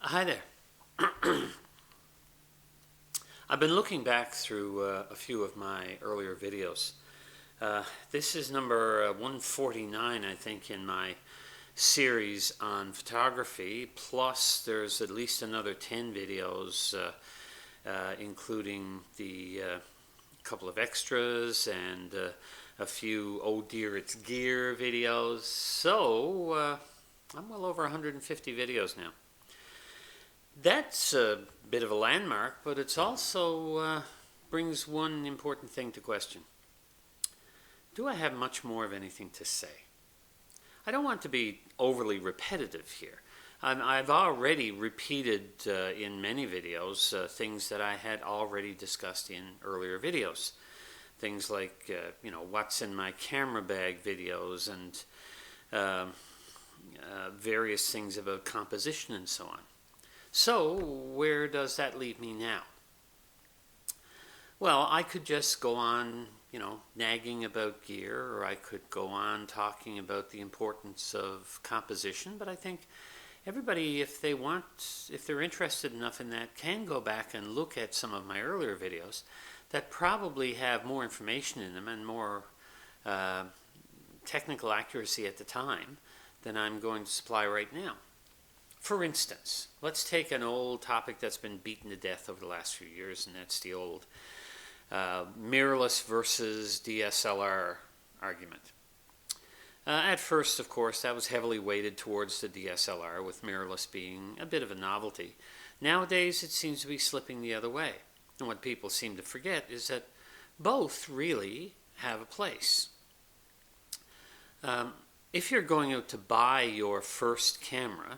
Hi there. I've been looking back through a few of my earlier videos. This is number 149, I think, in my series on photography. Plus, there's at least another 10 videos, including the couple of extras and a few "Oh dear, it's gear" videos. So, I'm well over 150 videos now. That's a bit of a landmark, but it's also brings one important thing to question. Do I have much more of anything to say? I don't want to be overly repetitive here. I've already repeated in many videos things that I had already discussed in earlier videos. Things like, what's in my camera bag videos and various things about composition and so on. So, where does that leave me now? Well, I could just go on, nagging about gear, or I could go on talking about the importance of composition, but I think everybody, if they're interested enough in that, can go back and look at some of my earlier videos that probably have more information in them and more technical accuracy at the time than I'm going to supply right now. For instance, let's take an old topic that's been beaten to death over the last few years, and that's the old mirrorless versus DSLR argument. At first, of course, that was heavily weighted towards the DSLR, with mirrorless being a bit of a novelty. Nowadays, it seems to be slipping the other way. And what people seem to forget is that both really have a place. If you're going out to buy your first camera,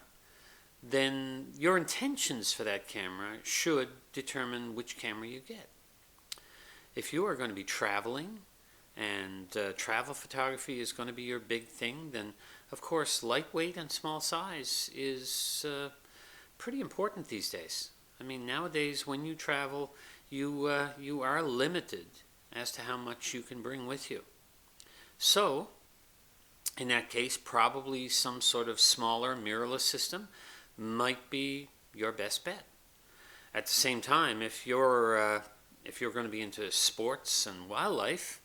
then your intentions for that camera should determine which camera you get. If you are going to be traveling and travel photography is going to be your big thing, then of course lightweight and small size is pretty important these days. I mean, nowadays when you travel, you are limited as to how much you can bring with you. So, in that case, probably some sort of smaller mirrorless system might be your best bet. At the same time, if you're going to be into sports and wildlife,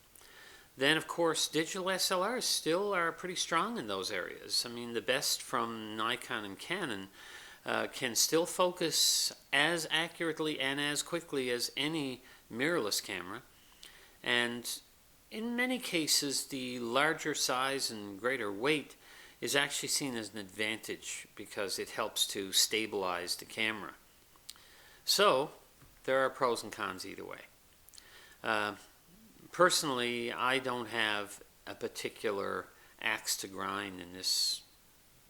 then of course digital SLRs still are pretty strong in those areas. I mean, the best from Nikon and Canon can still focus as accurately and as quickly as any mirrorless camera, and in many cases the larger size and greater weight is actually seen as an advantage because it helps to stabilize the camera. So, there are pros and cons either way. Personally, I don't have a particular axe to grind in this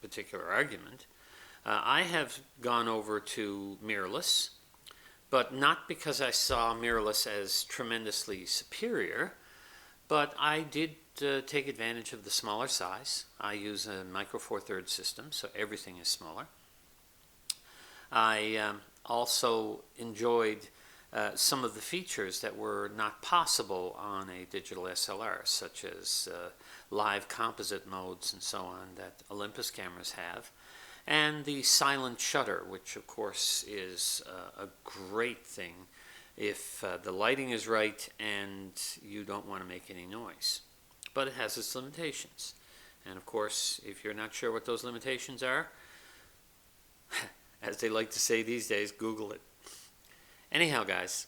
particular argument. I have gone over to mirrorless, but not because I saw mirrorless as tremendously superior, but I did take advantage of the smaller size. I use a micro four thirds system, so everything is smaller. I also enjoyed some of the features that were not possible on a digital SLR, such as live composite modes and so on that Olympus cameras have, and the silent shutter, which of course is a great thing if the lighting is right and you don't want to make any noise. But it has its limitations. And of course, if you're not sure what those limitations are, as they like to say these days, Google it. Anyhow, guys,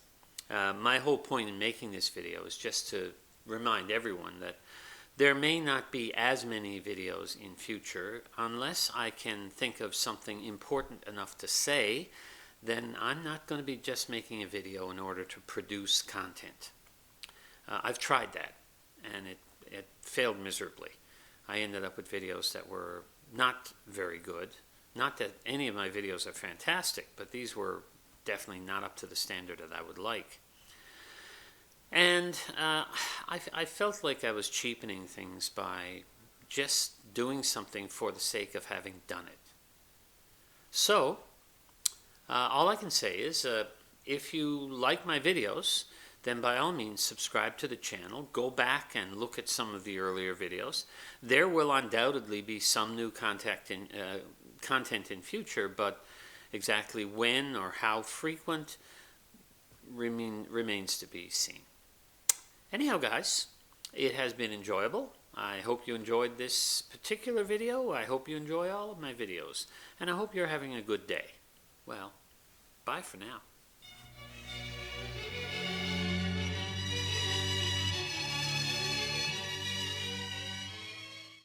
my whole point in making this video is just to remind everyone that there may not be as many videos in future unless I can think of something important enough to say. Then I'm not going to be just making a video in order to produce content. I've tried that, and it failed miserably. I ended up with videos that were not very good. Not that any of my videos are fantastic, but these were definitely not up to the standard that I would like. And I felt like I was cheapening things by just doing something for the sake of having done it. So, all I can say is, if you like my videos, then by all means subscribe to the channel. Go back and look at some of the earlier videos. There will undoubtedly be some new content in future, but Exactly when or how frequent remains to be seen. Anyhow, guys, it has been enjoyable. I hope you enjoyed this particular video. I hope you enjoy all of my videos. And I hope you're having a good day. Well, bye for now.